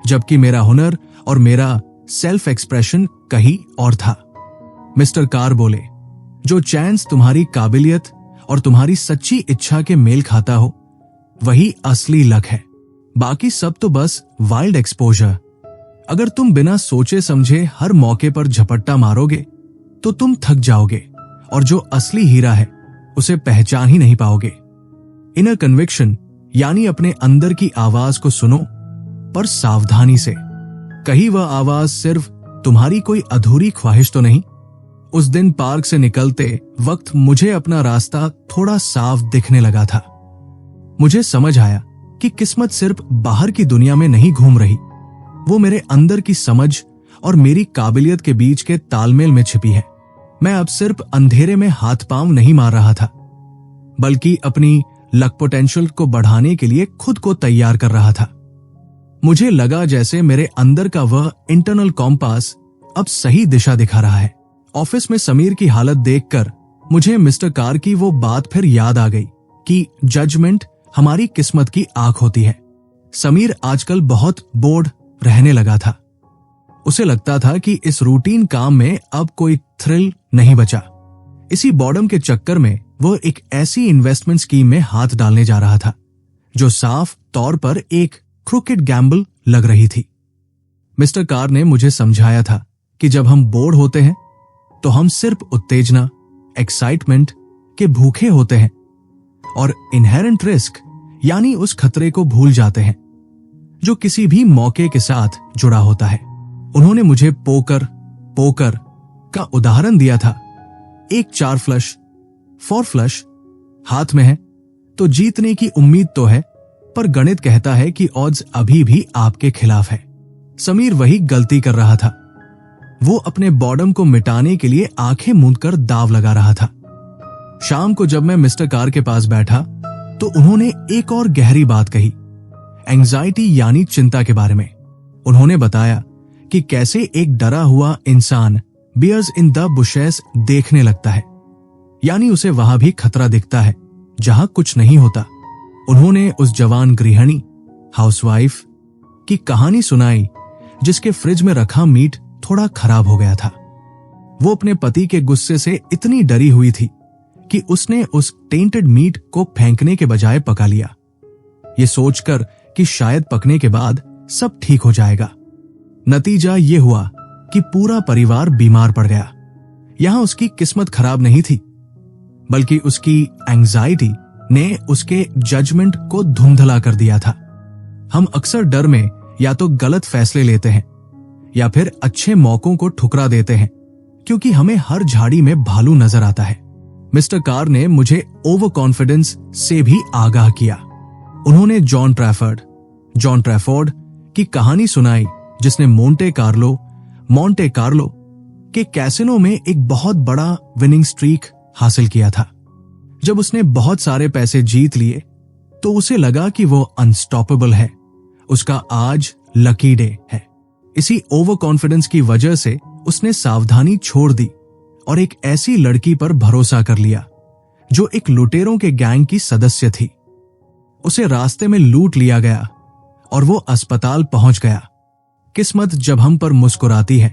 जबकि मेरा हुनर और मेरा सेल्फ एक्सप्रेशन कहीं और था। मिस्टर कार बोले, जो चांस तुम्हारी काबिलियत और तुम्हारी सच्ची इच्छा के मेल खाता हो, वही असली लक है। बाकी सब तो बस वाइल्ड एक्सपोजर। अगर तुम बिना सोचे समझे हर मौके पर झपट्टा मारोगे तो तुम थक जाओगे और जो असली हीरा है उसे पहचान ही नहीं पाओगे। इनर कन्विक्शन यानी अपने अंदर की आवाज को सुनो, पर सावधानी से। कहीं वह आवाज सिर्फ तुम्हारी कोई अधूरी ख्वाहिश तो नहीं। उस दिन पार्क से निकलते वक्त मुझे अपना रास्ता थोड़ा साफ दिखने लगा था। मुझे समझ आया कि किस्मत सिर्फ बाहर की दुनिया में नहीं घूम रही, वो मेरे अंदर की समझ और मेरी काबिलियत के बीच के तालमेल में छिपी है। मैं अब सिर्फ अंधेरे में हाथ पांव नहीं मार रहा था, बल्कि अपनी लक पोटेंशियल को बढ़ाने के लिए खुद को तैयार कर रहा था। मुझे लगा जैसे मेरे अंदर का वह इंटरनल कॉम्पास अब सही दिशा दिखा रहा है। ऑफिस में समीर की हालत देखकर मुझे मिस्टर कार की वो बात फिर याद आ गई कि जजमेंट हमारी किस्मत की आंख होती है। समीर आजकल बहुत बोर्ड रहने लगा था। उसे लगता था कि इस रूटीन काम में अब कोई थ्रिल नहीं बचा। इसी बॉर्डम के चक्कर में वो एक ऐसी इन्वेस्टमेंट स्कीम में हाथ डालने जा रहा था जो साफ तौर पर एक क्रूकेड गैम्बल लग रही थी। मिस्टर कार ने मुझे समझाया था कि जब हम बोर्ड होते हैं तो हम सिर्फ उत्तेजना, एक्साइटमेंट के भूखे होते हैं और इनहेरेंट रिस्क यानी उस खतरे को भूल जाते हैं जो किसी भी मौके के साथ जुड़ा होता है। उन्होंने मुझे पोकर का उदाहरण दिया था। एक 4 फ्लश 4 फ्लश हाथ में है तो जीतने की उम्मीद तो है, पर गणित कहता है कि ऑड्स अभी भी आपके खिलाफ है। समीर वही गलती कर रहा था। वो अपने बॉर्डम को मिटाने के लिए आंखें मूंदकर दांव लगा रहा था। शाम को जब मैं मिस्टर कार के पास बैठा तो उन्होंने एक और गहरी बात कही, एंजाइटी यानी चिंता के बारे में। उन्होंने बताया कि कैसे एक डरा हुआ इंसान बियर्स इन द बुशेस देखने लगता है, यानी उसे वहां भी खतरा दिखता है जहां कुछ नहीं होता। उन्होंने उस जवान गृहिणी हाउसवाइफ की कहानी सुनाई जिसके फ्रिज में रखा मीट थोड़ा खराब हो गया था। वो अपने पति के गुस्से से इतनी डरी हुई थी कि उसने उस टेंटेड मीट को फेंकने के बजाय पका लिया, ये सोचकर कि शायद पकने के बाद सब ठीक हो जाएगा। नतीजा ये हुआ कि पूरा परिवार बीमार पड़ गया। यहां उसकी किस्मत खराब नहीं थी, बल्कि उसकी एंजाइटी ने उसके जजमेंट को धुंधला कर दिया था। हम अक्सर डर में या तो गलत फैसले लेते हैं या फिर अच्छे मौकों को ठुकरा देते हैं क्योंकि हमें हर झाड़ी में भालू नजर आता है। मिस्टर कार ने मुझे ओवर कॉन्फिडेंस से भी आगाह किया। उन्होंने जॉन ट्रैफोर्ड की कहानी सुनाई जिसने मोंटे कार्लो के कैसिनो में एक बहुत बड़ा विनिंग स्ट्रीक हासिल किया था। जब उसने बहुत सारे पैसे जीत लिए तो उसे लगा कि वो अनस्टॉपेबल है, उसका आज लकी डे है। इसी ओवर कॉन्फिडेंस की वजह से उसने सावधानी छोड़ दी और एक ऐसी लड़की पर भरोसा कर लिया जो एक लुटेरों के गैंग की सदस्य थी। उसे रास्ते में लूट लिया गया और वो अस्पताल पहुंच गया। किस्मत जब हम पर मुस्कुराती है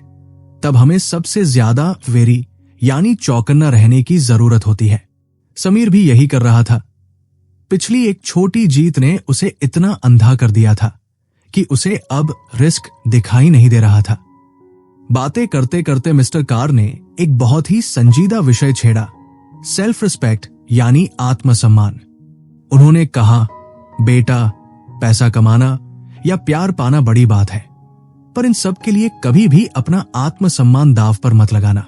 तब हमें सबसे ज्यादा वेरी यानी चौकन्ना रहने की जरूरत होती है। समीर भी यही कर रहा था। पिछली एक छोटी जीत ने उसे इतना अंधा कर दिया था कि उसे अब रिस्क दिखाई नहीं दे रहा था। बातें करते करते मिस्टर कार ने एक बहुत ही संजीदा विषय छेड़ा, सेल्फ रिस्पेक्ट यानी आत्मसम्मान। उन्होंने कहा, बेटा, पैसा कमाना या प्यार पाना बड़ी बात है, पर इन सब के लिए कभी भी अपना आत्मसम्मान दांव पर मत लगाना।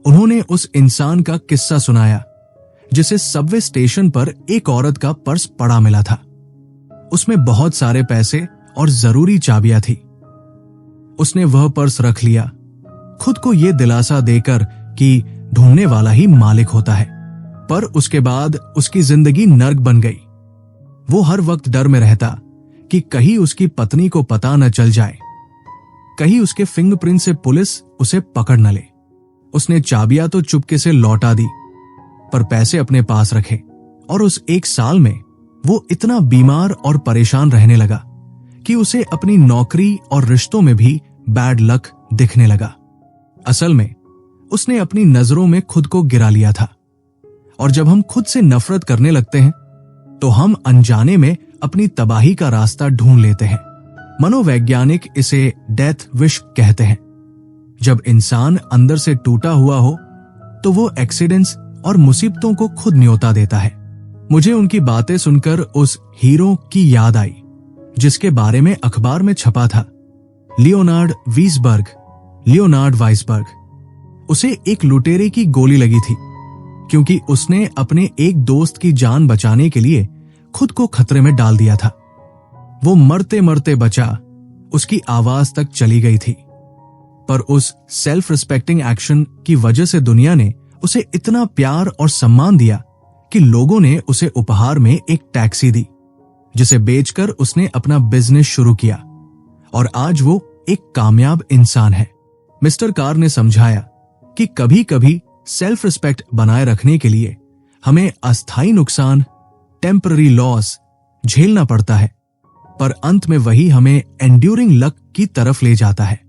उन्होंने उस इंसान का किस्सा सुनाया जिसे सबवे स्टेशन पर एक औरत का पर्स पड़ा मिला था। उसमें बहुत सारे पैसे और जरूरी चाबियां थी। उसने वह पर्स रख लिया, खुद को यह दिलासा देकर कि ढूंढने वाला ही मालिक होता है। पर उसके बाद उसकी जिंदगी नर्क बन गई। वो हर वक्त डर में रहता कि कहीं उसकी पत्नी को पता न चल जाए, कहीं उसके फिंगरप्रिंट से पुलिस उसे पकड़ न ले। उसने चाबियां तो चुपके से लौटा दी, पर पैसे अपने पास रखे और उस एक साल में वो इतना बीमार और परेशान रहने लगा कि उसे अपनी नौकरी और रिश्तों में भी बैड लक दिखने लगा। असल में उसने अपनी नजरों में खुद को गिरा लिया था। और जब हम खुद से नफरत करने लगते हैं तो हम अनजाने में अपनी तबाही का रास्ता ढूंढ लेते हैं। मनोवैज्ञानिक इसे डेथ विश कहते हैं। जब इंसान अंदर से टूटा हुआ हो तो वो एक्सीडेंट्स और मुसीबतों को खुद न्योता देता है। मुझे उनकी बातें सुनकर उस हीरो की याद आई जिसके बारे में अखबार में छपा था, लियोनार्ड वाइसबर्ग। उसे एक लुटेरे की गोली लगी थी क्योंकि उसने अपने एक दोस्त की जान बचाने के लिए खुद को खतरे में डाल दिया था। वो मरते मरते बचा, उसकी आवाज तक चली गई थी, पर उस सेल्फ रिस्पेक्टिंग एक्शन की वजह से दुनिया ने उसे इतना प्यार और सम्मान दिया कि लोगों ने उसे उपहार में एक टैक्सी दी जिसे बेचकर उसने अपना बिजनेस शुरू किया और आज वो एक कामयाब इंसान है। मिस्टर कार ने समझाया कि कभी कभी सेल्फ रिस्पेक्ट बनाए रखने के लिए हमें अस्थायी नुकसान, टेम्पररी लॉस झेलना पड़ता है, पर अंत में वही हमें एंड्यूरिंग लक की तरफ ले जाता है।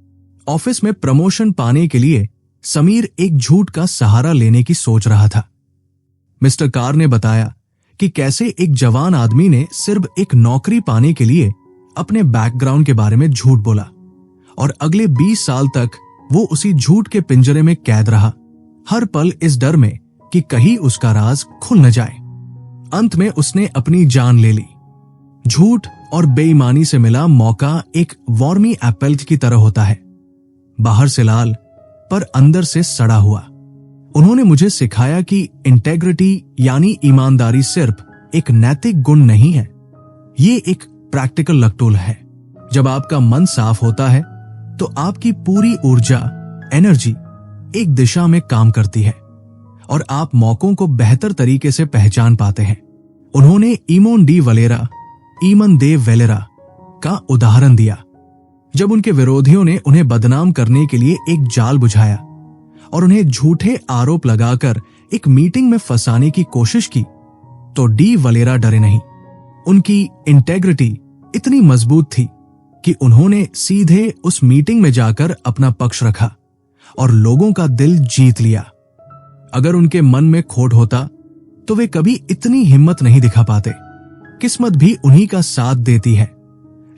ऑफिस में प्रमोशन पाने के लिए समीर एक झूठ का सहारा लेने की सोच रहा था। मिस्टर कार ने बताया कि कैसे एक जवान आदमी ने सिर्फ एक नौकरी पाने के लिए अपने बैकग्राउंड के बारे में झूठ बोला और अगले 20 साल तक वो उसी झूठ के पिंजरे में कैद रहा, हर पल इस डर में कि कहीं उसका राज खुल न जाए। अंत में उसने अपनी जान ले ली। झूठ और बेईमानी से मिला मौका एक वॉर्मी एप्पल की तरह होता है, बाहर से लाल पर अंदर से सड़ा हुआ। उन्होंने मुझे सिखाया कि इंटेग्रिटी यानी ईमानदारी सिर्फ एक नैतिक गुण नहीं है, ये एक प्रैक्टिकल लक टूल है। जब आपका मन साफ होता है तो आपकी पूरी ऊर्जा एनर्जी एक दिशा में काम करती है और आप मौकों को बेहतर तरीके से पहचान पाते हैं। उन्होंने ईमोन दे वेलेरा का उदाहरण दिया, जब उनके विरोधियों ने उन्हें बदनाम करने के लिए एक जाल बुझाया और उन्हें झूठे आरोप लगाकर एक मीटिंग में फंसाने की कोशिश की, तो डी वलेरा डरे नहीं। उनकी इंटेग्रिटी इतनी मजबूत थी कि उन्होंने सीधे उस मीटिंग में जाकर अपना पक्ष रखा और लोगों का दिल जीत लिया। अगर उनके मन में खोट होता तो वे कभी इतनी हिम्मत नहीं दिखा पाते। किस्मत भी उन्हीं का साथ देती है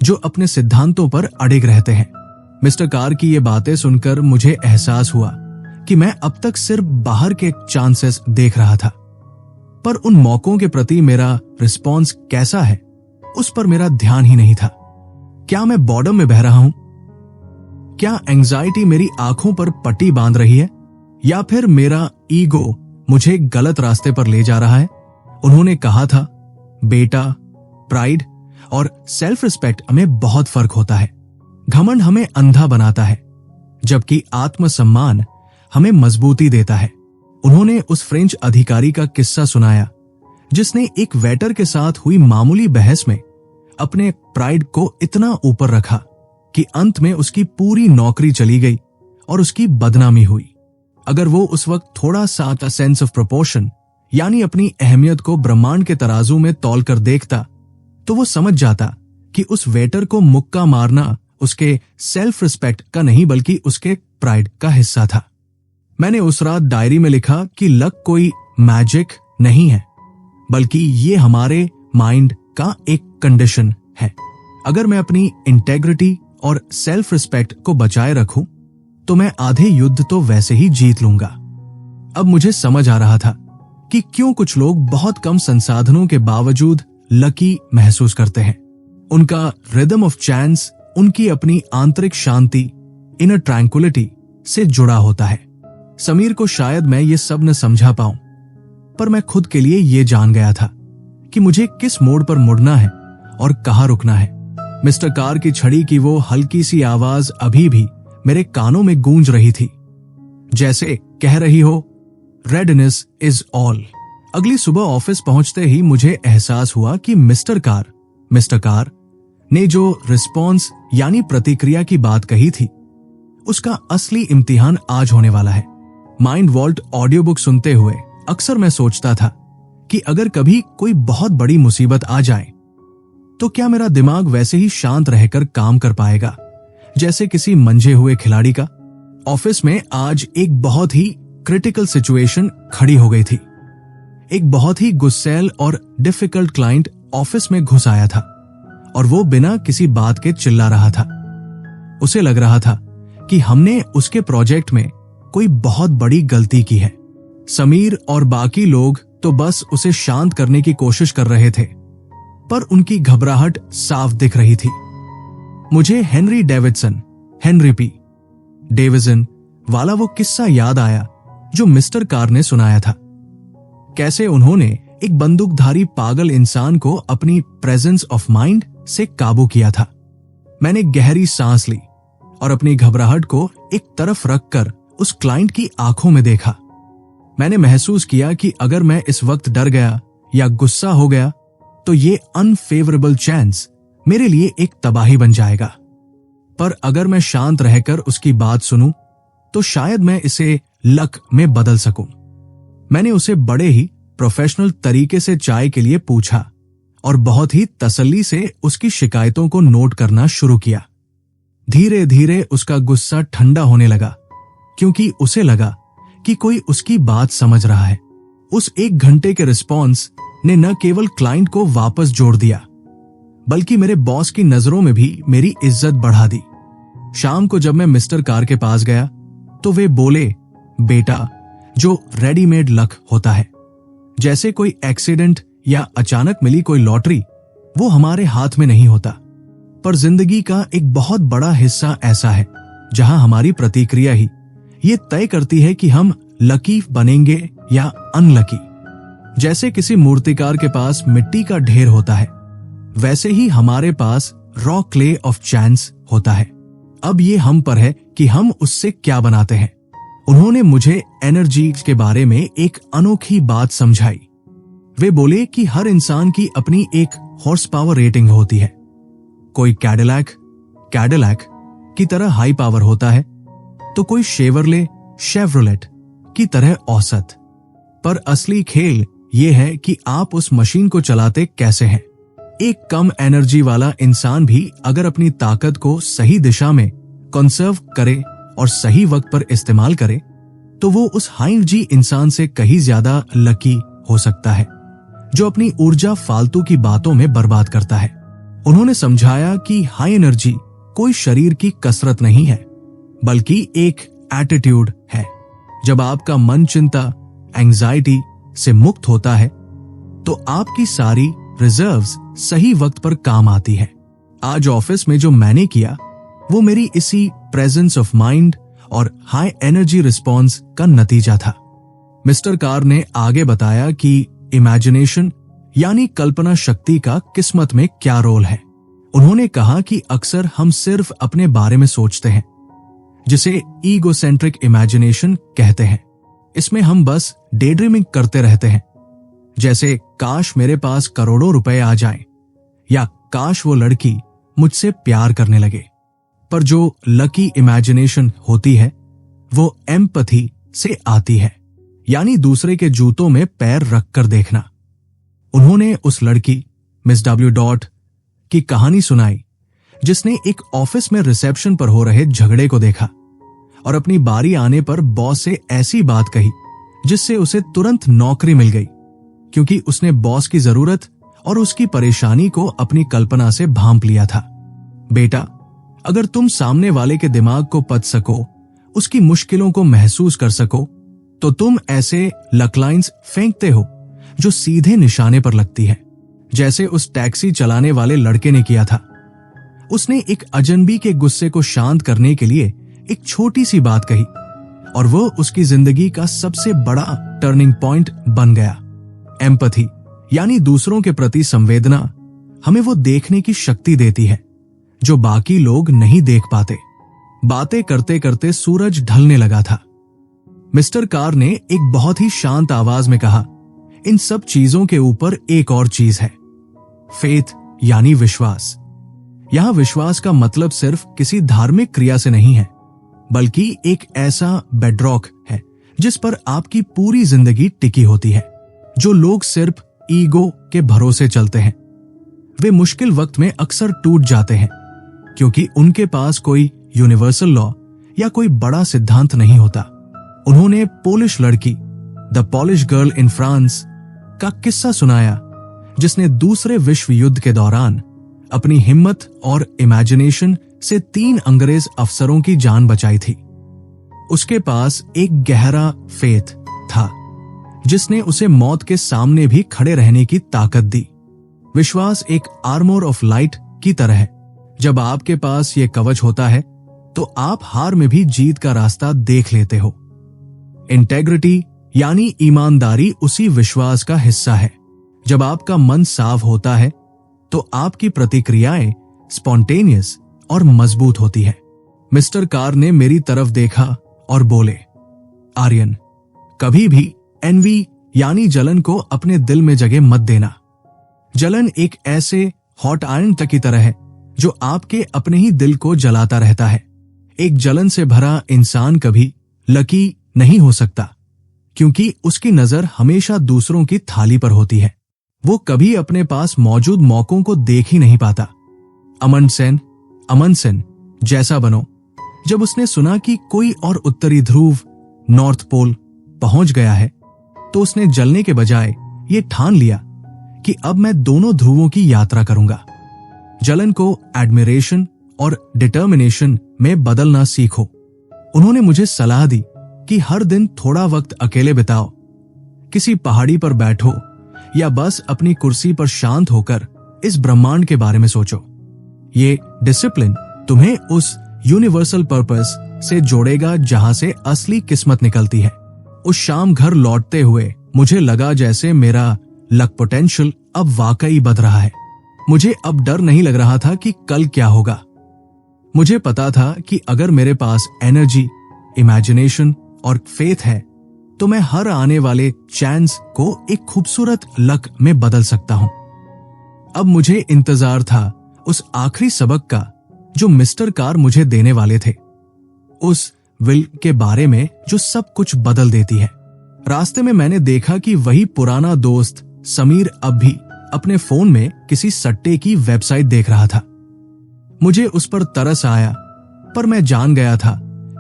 जो अपने सिद्धांतों पर अड़िग रहते हैं। मिस्टर कार की ये बातें सुनकर मुझे एहसास हुआ कि मैं अब तक सिर्फ बाहर के चांसेस देख रहा था, पर उन मौकों के प्रति मेरा रिस्पॉन्स कैसा है उस पर मेरा ध्यान ही नहीं था। क्या मैं बॉर्डम में बह रहा हूं? क्या एंजाइटी मेरी आंखों पर पट्टी बांध रही है, या फिर मेरा ईगो मुझे गलत रास्ते पर ले जा रहा है? उन्होंने कहा था, बेटा, प्राइड और सेल्फ रिस्पेक्ट में बहुत फर्क होता है। घमंड हमें अंधा बनाता है, जबकि आत्मसम्मान हमें मजबूती देता है। उन्होंने उस फ्रेंच अधिकारी का किस्सा सुनाया जिसने एक वेटर के साथ हुई मामूली बहस में अपने प्राइड को इतना ऊपर रखा कि अंत में उसकी पूरी नौकरी चली गई और उसकी बदनामी हुई। अगर वो उस वक्त थोड़ा सा सेंस ऑफ प्रोपोर्शन यानी अपनी अहमियत को ब्रह्मांड के तराजू में तौल कर देखता, तो वो समझ जाता कि उस वेटर को मुक्का मारना उसके सेल्फ रिस्पेक्ट का नहीं बल्कि उसके प्राइड का हिस्सा था। मैंने उस रात डायरी में लिखा कि लक कोई मैजिक नहीं है, बल्कि ये हमारे माइंड का एक कंडीशन है। अगर मैं अपनी इंटेग्रिटी और सेल्फ रिस्पेक्ट को बचाए रखूं, तो मैं आधे युद्ध तो वैसे ही जीत लूंगा। अब मुझे समझ आ रहा था कि क्यों कुछ लोग बहुत कम संसाधनों के बावजूद लकी महसूस करते हैं। उनका रिदम ऑफ चांस उनकी अपनी आंतरिक शांति, इनर ट्रैंक्विलिटी से जुड़ा होता है। समीर को शायद मैं ये सब न समझा पाऊं, पर मैं खुद के लिए ये जान गया था कि मुझे किस मोड़ पर मुड़ना है और कहां रुकना है। मिस्टर कार की छड़ी की वो हल्की सी आवाज अभी भी मेरे कानों में गूंज रही थी, जैसे कह रही हो, रेडनेस इज ऑल। अगली सुबह ऑफिस पहुंचते ही मुझे एहसास हुआ कि मिस्टर कार ने जो रिस्पॉन्स यानी प्रतिक्रिया की बात कही थी, उसका असली इम्तिहान आज होने वाला है। माइंड वॉल्ट ऑडियो बुक सुनते हुए अक्सर मैं सोचता था कि अगर कभी कोई बहुत बड़ी मुसीबत आ जाए तो क्या मेरा दिमाग वैसे ही शांत रहकर काम कर पाएगा जैसे किसी मंझे हुए खिलाड़ी का। ऑफिस में आज एक बहुत ही क्रिटिकल सिचुएशन खड़ी हो गई थी। एक बहुत ही गुस्सैल और डिफिकल्ट क्लाइंट ऑफिस में घुस आया था और वो बिना किसी बात के चिल्ला रहा था। उसे लग रहा था कि हमने उसके प्रोजेक्ट में कोई बहुत बड़ी गलती की है। समीर और बाकी लोग तो बस उसे शांत करने की कोशिश कर रहे थे, पर उनकी घबराहट साफ दिख रही थी। मुझे हेनरी पी डेविसन वाला वो किस्सा याद आया जो मिस्टर कार ने सुनाया था। कैसे उन्होंने एक बंदूकधारी पागल इंसान को अपनी प्रेजेंस ऑफ माइंड से काबू किया था। मैंने गहरी सांस ली और अपनी घबराहट को एक तरफ रखकर उस क्लाइंट की आंखों में देखा। मैंने महसूस किया कि अगर मैं इस वक्त डर गया या गुस्सा हो गया तो ये अनफेवरेबल चांस मेरे लिए एक तबाही बन जाएगा, पर अगर मैं शांत रहकर उसकी बात सुनूं तो शायद मैं इसे लक में बदल सकूं। मैंने उसे बड़े ही प्रोफेशनल तरीके से चाय के लिए पूछा और बहुत ही तसल्ली से उसकी शिकायतों को नोट करना शुरू किया। धीरे धीरे उसका गुस्सा ठंडा होने लगा, क्योंकि उसे लगा कि कोई उसकी बात समझ रहा है। उस 1 घंटे के रिस्पॉन्स ने न केवल क्लाइंट को वापस जोड़ दिया, बल्कि मेरे बॉस की नजरों में भी मेरी इज्जत बढ़ा दी। शाम को जब मैं मिस्टर कार के पास गया तो वे बोले, बेटा, जो रेडीमेड लक होता है, जैसे कोई एक्सीडेंट या अचानक मिली कोई लॉटरी, वो हमारे हाथ में नहीं होता, पर जिंदगी का एक बहुत बड़ा हिस्सा ऐसा है जहां हमारी प्रतिक्रिया ही ये तय करती है कि हम लकी बनेंगे या अनलकी। जैसे किसी मूर्तिकार के पास मिट्टी का ढेर होता है, वैसे ही हमारे पास रॉ क्ले ऑफ चांस होता है। अब ये हम पर है कि हम उससे क्या बनाते हैं। उन्होंने मुझे एनर्जी के बारे में एक अनोखी बात समझाई। वे बोले कि हर इंसान की अपनी एक हॉर्स पावर रेटिंग होती है। कोई कैडिलैक की तरह हाई पावर होता है, तो कोई शेवरोलेट की तरह औसत। पर असली खेल ये है कि आप उस मशीन को चलाते कैसे हैं। एक कम एनर्जी वाला इंसान भी अगर अपनी ताकत को सही दिशा में कंसर्व करे और सही वक्त पर इस्तेमाल करे, तो वो उस हाई एनर्जी इंसान से कहीं ज्यादा लकी हो सकता है, जो अपनी ऊर्जा फालतू की बातों में बर्बाद करता है। उन्होंने समझाया कि हाई एनर्जी कोई शरीर की कसरत नहीं है, बल्कि एक एटीट्यूड है। जब आपका मन चिंता, एंजाइटी से मुक्त होता है, तो आपकी सारी रिजर्व्स सही वक्त पर काम आती है। आज ऑफिस में जो मैंने किया, वो मेरी इसी प्रेजेंस ऑफ माइंड और हाई एनर्जी रिस्पॉन्स का नतीजा था। मिस्टर कार ने आगे बताया कि इमेजिनेशन यानी कल्पना शक्ति का किस्मत में क्या रोल है। उन्होंने कहा कि अक्सर हम सिर्फ अपने बारे में सोचते हैं, जिसे ईगोसेंट्रिक इमेजिनेशन कहते हैं। इसमें हम बस डे ड्रीमिंग करते रहते हैं, जैसे काश मेरे पास करोड़ों रुपए आ जाएं, या काश वो लड़की मुझसे प्यार करने लगे। पर जो लकी इमेजिनेशन होती है, वो एम्पैथी से आती है, यानी दूसरे के जूतों में पैर रखकर देखना। उन्होंने उस लड़की मिस W. की कहानी सुनाई, जिसने एक ऑफिस में रिसेप्शन पर हो रहे झगड़े को देखा और अपनी बारी आने पर बॉस से ऐसी बात कही जिससे उसे तुरंत नौकरी मिल गई, क्योंकि उसने बॉस की जरूरत और उसकी परेशानी को अपनी कल्पना से भांप लिया था। बेटा, अगर तुम सामने वाले के दिमाग को पढ़ सको, उसकी मुश्किलों को महसूस कर सको, तो तुम ऐसे लकलाइंस फेंकते हो जो सीधे निशाने पर लगती है, जैसे उस टैक्सी चलाने वाले लड़के ने किया था। उसने एक अजनबी के गुस्से को शांत करने के लिए एक छोटी सी बात कही, और वो उसकी जिंदगी का सबसे बड़ा टर्निंग पॉइंट बन गया। एम्पैथी यानी दूसरों के प्रति संवेदना हमें वो देखने की शक्ति देती है जो बाकी लोग नहीं देख पाते। बातें करते करते सूरज ढलने लगा था। मिस्टर कार ने एक बहुत ही शांत आवाज में कहा, इन सब चीजों के ऊपर एक और चीज है, फेथ यानी विश्वास। यहां विश्वास का मतलब सिर्फ किसी धार्मिक क्रिया से नहीं है, बल्कि एक ऐसा बेडरॉक है जिस पर आपकी पूरी जिंदगी टिकी होती है। जो लोग सिर्फ ईगो के भरोसे चलते हैं, वे मुश्किल वक्त में अक्सर टूट जाते हैं, क्योंकि उनके पास कोई यूनिवर्सल लॉ या कोई बड़ा सिद्धांत नहीं होता। उन्होंने पोलिश लड़की the polish girl in France का किस्सा सुनाया, जिसने दूसरे विश्व युद्ध के दौरान अपनी हिम्मत और इमेजिनेशन से 3 अंग्रेज अफसरों की जान बचाई थी। उसके पास एक गहरा फेथ था, जिसने उसे मौत के सामने भी खड़े रहने की ताकत दी। विश्वास एक आर्मोर ऑफ लाइट की तरह है। जब आपके पास ये कवच होता है, तो आप हार में भी जीत का रास्ता देख लेते हो। इंटेग्रिटी यानी ईमानदारी उसी विश्वास का हिस्सा है। जब आपका मन साफ होता है, तो आपकी प्रतिक्रियाएं स्पॉन्टेनियस और मजबूत होती है। मिस्टर कार ने मेरी तरफ देखा और बोले, आर्यन, कभी भी एनवी यानी जलन को अपने दिल में जगह मत देना। जलन एक ऐसे हॉट आयरन की तरह है जो आपके अपने ही दिल को जलाता रहता है। एक जलन से भरा इंसान कभी लकी नहीं हो सकता, क्योंकि उसकी नजर हमेशा दूसरों की थाली पर होती है। वो कभी अपने पास मौजूद मौकों को देख ही नहीं पाता। अमन सेन जैसा बनो। जब उसने सुना कि कोई और उत्तरी ध्रुव नॉर्थ पोल पहुंच गया है, तो उसने जलने के बजाय ये ठान लिया कि अब मैं दोनों ध्रुवों की यात्रा करूंगा। जलन को एडमिरेशन और डिटर्मिनेशन में बदलना सीखो। उन्होंने मुझे सलाह दी कि हर दिन थोड़ा वक्त अकेले बिताओ, किसी पहाड़ी पर बैठो या बस अपनी कुर्सी पर शांत होकर इस ब्रह्मांड के बारे में सोचो। ये डिसिप्लिन तुम्हें उस यूनिवर्सल पर्पस से जोड़ेगा जहां से असली किस्मत निकलती है। उस शाम घर लौटते हुए मुझे लगा जैसे मेरा लक पोटेंशियल अब वाकई बढ़ रहा है। मुझे अब डर नहीं लग रहा था कि कल क्या होगा। मुझे पता था कि अगर मेरे पास एनर्जी, इमेजिनेशन और फेथ है तो मैं हर आने वाले चांस को एक खूबसूरत लक में बदल सकता हूं। अब मुझे इंतजार था उस आखिरी सबक का जो मिस्टर कार मुझे देने वाले थे, उस विल के बारे में जो सब कुछ बदल देती है। रास्ते में मैंने देखा कि वही पुराना दोस्त समीर अब भी अपने फोन में किसी सट्टे की वेबसाइट देख रहा था। मुझे उस पर तरस आया, पर मैं जान गया था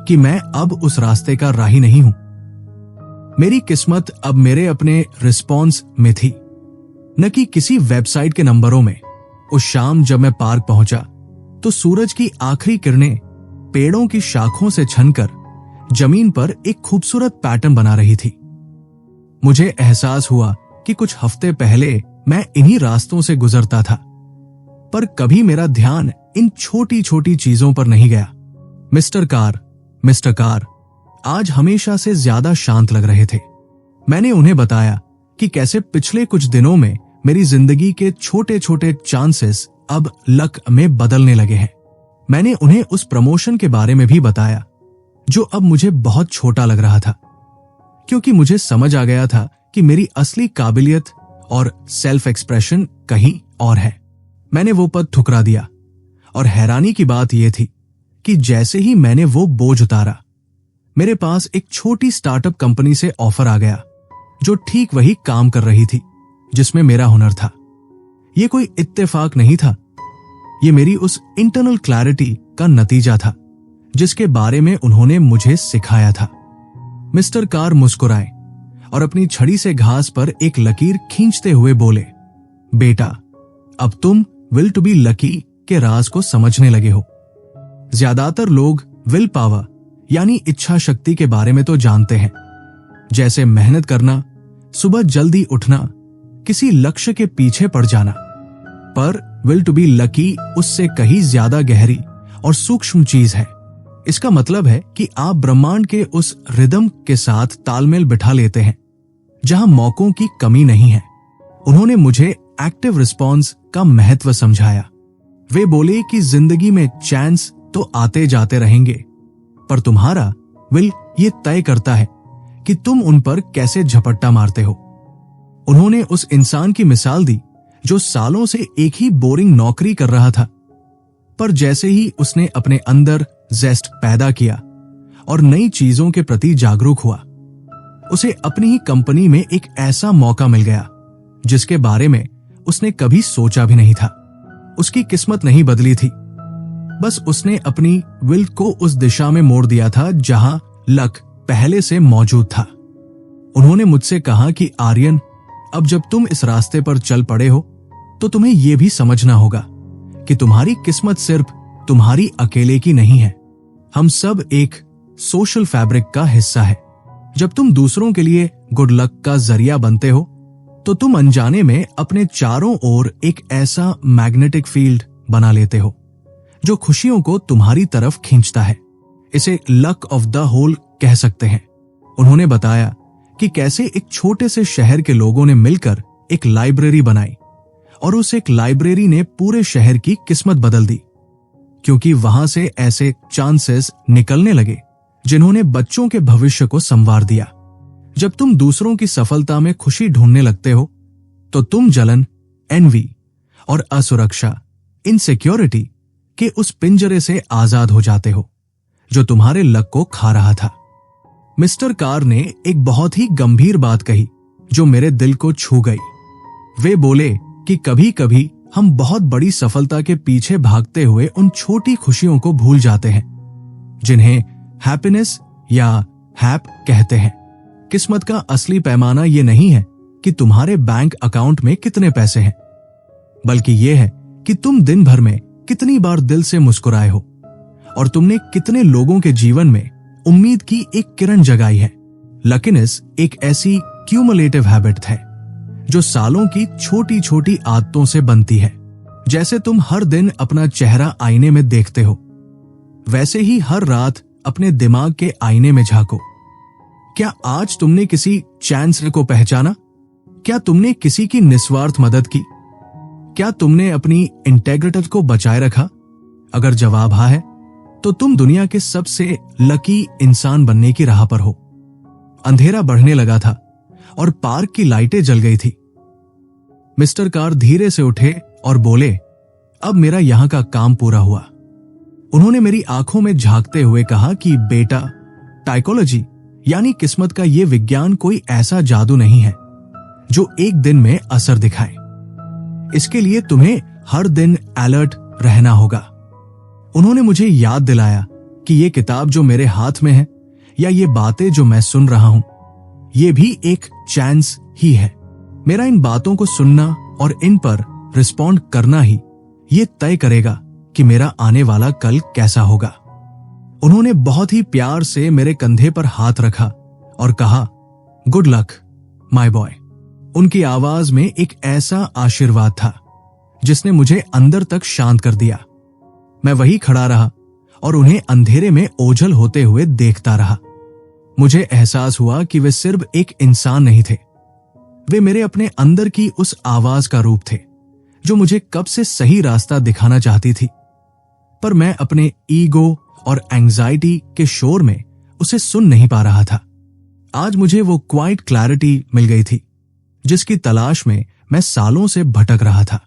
कि मैं अब उस रास्ते का राही नहीं हूं। मेरी किस्मत अब मेरे अपने रिस्पॉन्स में थी, न कि किसी वेबसाइट के नंबरों में। उस शाम जब मैं पार्क पहुंचा तो सूरज की आखिरी किरणें पेड़ों की शाखों से छनकर जमीन पर एक खूबसूरत पैटर्न बना रही थी। मुझे एहसास हुआ कि कुछ हफ्ते पहले मैं इन्हीं रास्तों से गुजरता था, पर कभी मेरा ध्यान इन छोटी छोटी चीजों पर नहीं गया। मिस्टर कार आज हमेशा से ज्यादा शांत लग रहे थे। मैंने उन्हें बताया कि कैसे पिछले कुछ दिनों में मेरी जिंदगी के छोटे छोटे चांसेस अब लक में बदलने लगे हैं। मैंने उन्हें उस प्रमोशन के बारे में भी बताया जो अब मुझे बहुत छोटा लग रहा था, क्योंकि मुझे समझ आ गया था कि मेरी असली काबिलियत और सेल्फ एक्सप्रेशन कहीं और है। मैंने वो पद ठुकरा दिया, और हैरानी की बात यह थी कि जैसे ही मैंने वो बोझ उतारा, मेरे पास एक छोटी स्टार्टअप कंपनी से ऑफर आ गया जो ठीक वही काम कर रही थी जिसमें मेरा हुनर था। यह कोई इत्तेफाक नहीं था, ये मेरी उस इंटरनल क्लैरिटी का नतीजा था जिसके बारे में उन्होंने मुझे सिखाया था। मिस्टर कार मुस्कुराए और अपनी छड़ी से घास पर एक लकीर खींचते हुए बोले, बेटा, अब तुम विल टू बी लकी के राज को समझने लगे हो। ज्यादातर लोग विल पावर यानी इच्छा शक्ति के बारे में तो जानते हैं, जैसे मेहनत करना, सुबह जल्दी उठना, किसी लक्ष्य के पीछे पड़ जाना। पर विल टू बी लकी उससे कहीं ज्यादा गहरी और सूक्ष्म चीज है। इसका मतलब है कि आप ब्रह्मांड के उस रिदम के साथ तालमेल बिठा लेते हैं जहां मौकों की कमी नहीं है। उन्होंने मुझे एक्टिव रिस्पॉन्स का महत्व समझाया। वे बोले कि जिंदगी में चांस तो आते जाते रहेंगे, पर तुम्हारा विल ये तय करता है कि तुम उन पर कैसे झपट्टा मारते हो। उन्होंने उस इंसान की मिसाल दी जो सालों से एक ही बोरिंग नौकरी कर रहा था, पर जैसे ही उसने अपने अंदर जेस्ट पैदा किया और नई चीजों के प्रति जागरूक हुआ, उसे अपनी ही कंपनी में एक ऐसा मौका मिल गया जिसके बारे में उसने कभी सोचा भी नहीं था। उसकी किस्मत नहीं बदली थी, बस उसने अपनी विल को उस दिशा में मोड़ दिया था जहां लक पहले से मौजूद था। उन्होंने मुझसे कहा कि आर्यन, अब जब तुम इस रास्ते पर चल पड़े हो तो तुम्हें यह भी समझना होगा कि तुम्हारी किस्मत सिर्फ तुम्हारी अकेले की नहीं है। हम सब एक सोशल फैब्रिक का हिस्सा है। जब तुम दूसरों के लिए गुड लक का जरिया बनते हो तो तुम अनजाने में अपने चारों ओर एक ऐसा मैग्नेटिक फील्ड बना लेते हो जो खुशियों को तुम्हारी तरफ खींचता है। इसे लक ऑफ द होल कह सकते हैं। उन्होंने बताया कि कैसे एक छोटे से शहर के लोगों ने मिलकर एक लाइब्रेरी बनाई और उस एक लाइब्रेरी ने पूरे शहर की किस्मत बदल दी, क्योंकि वहां से ऐसे चांसेस निकलने लगे जिन्होंने बच्चों के भविष्य को संवार दिया। जब तुम दूसरों की सफलता में खुशी ढूंढने लगते हो तो तुम जलन, एनवी और असुरक्षा, इनसिक्योरिटी के उस पिंजरे से आजाद हो जाते हो जो तुम्हारे लक को खा रहा था। मिस्टर कार ने एक बहुत ही गंभीर बात कही जो मेरे दिल को छू गई। वे बोले कि कभी कभी हम बहुत बड़ी सफलता के पीछे भागते हुए उन छोटी खुशियों को भूल जाते हैं जिन्हें हैप्पीनेस या हैप कहते हैं। किस्मत का असली पैमाना ये नहीं है कि तुम्हारे बैंक अकाउंट में कितने पैसे हैं, बल्कि यह है कि तुम दिन भर में कितनी बार दिल से मुस्कुराए हो और तुमने कितने लोगों के जीवन में उम्मीद की एक किरण जगाई है। लकीनेस एक ऐसी क्यूमुलेटिव हैबिट है जो सालों की छोटी छोटी आदतों से बनती है। जैसे तुम हर दिन अपना चेहरा आईने में देखते हो, वैसे ही हर रात अपने दिमाग के आईने में झांको। क्या आज तुमने किसी चांस को पहचाना? क्या तुमने किसी की निस्वार्थ मदद की? क्या तुमने अपनी इंटेग्रिटी को बचाए रखा? अगर जवाब हाँ है तो तुम दुनिया के सबसे लकी इंसान बनने की राह पर हो। अंधेरा बढ़ने लगा था और पार्क की लाइटें जल गई थी। मिस्टर कार धीरे से उठे और बोले, अब मेरा यहां का काम पूरा हुआ। उन्होंने मेरी आंखों में झांकते हुए कहा कि बेटा, टाइकोलॉजी यानी किस्मत का यह विज्ञान कोई ऐसा जादू नहीं है जो एक दिन में असर दिखाए। इसके लिए तुम्हें हर दिन अलर्ट रहना होगा। उन्होंने मुझे याद दिलाया कि ये किताब जो मेरे हाथ में है या ये बातें जो मैं सुन रहा हूं, ये भी एक चांस ही है। मेरा इन बातों को सुनना और इन पर रिस्पॉन्ड करना ही ये तय करेगा कि मेरा आने वाला कल कैसा होगा। उन्होंने बहुत ही प्यार से मेरे कंधे पर हाथ रखा और कहा, गुड लक माय बॉय। उनकी आवाज में एक ऐसा आशीर्वाद था जिसने मुझे अंदर तक शांत कर दिया। मैं वहीं खड़ा रहा और उन्हें अंधेरे में ओझल होते हुए देखता रहा। मुझे एहसास हुआ कि वे सिर्फ एक इंसान नहीं थे, वे मेरे अपने अंदर की उस आवाज का रूप थे जो मुझे कब से सही रास्ता दिखाना चाहती थी, पर मैं अपने ईगो और एंजाइटी के शोर में उसे सुन नहीं पा रहा था। आज मुझे वो क्वाइट क्लैरिटी मिल गई थी जिसकी तलाश में मैं सालों से भटक रहा था।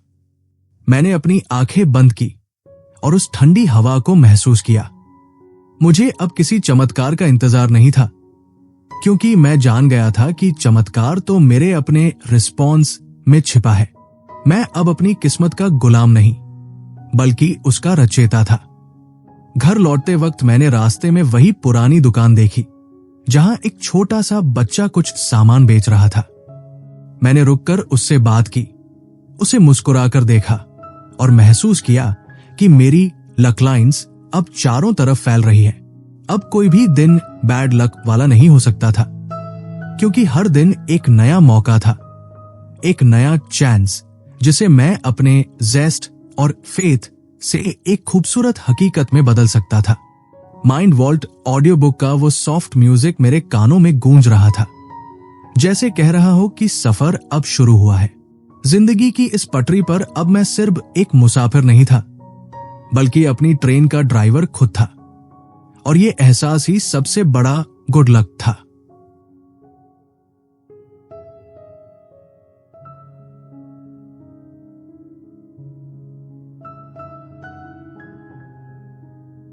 मैंने अपनी आंखें बंद की और उस ठंडी हवा को महसूस किया। मुझे अब किसी चमत्कार का इंतजार नहीं था, क्योंकि मैं जान गया था कि चमत्कार तो मेरे अपने रिस्पॉन्स में छिपा है। मैं अब अपनी किस्मत का गुलाम नहीं, बल्कि उसका रचयिता था। घर लौटते वक्त मैंने रास्ते में वही पुरानी दुकान देखी जहां एक छोटा सा बच्चा कुछ सामान बेच रहा था। मैंने रुककर उससे बात की, उसे मुस्कुराकर देखा और महसूस किया कि मेरी लक लाइन्स अब चारों तरफ फैल रही है। अब कोई भी दिन बैड लक वाला नहीं हो सकता था, क्योंकि हर दिन एक नया मौका था, एक नया चांस जिसे मैं अपने जेस्ट और फेथ से एक खूबसूरत हकीकत में बदल सकता था। माइंड वॉल्ट ऑडियो बुक का वो सॉफ्ट म्यूजिक मेरे कानों में गूंज रहा था, जैसे कह रहा हो कि सफर अब शुरू हुआ है। जिंदगी की इस पटरी पर अब मैं सिर्फ एक मुसाफिर नहीं था, बल्कि अपनी ट्रेन का ड्राइवर खुद था। और ये एहसास ही सबसे बड़ा गुड लक था।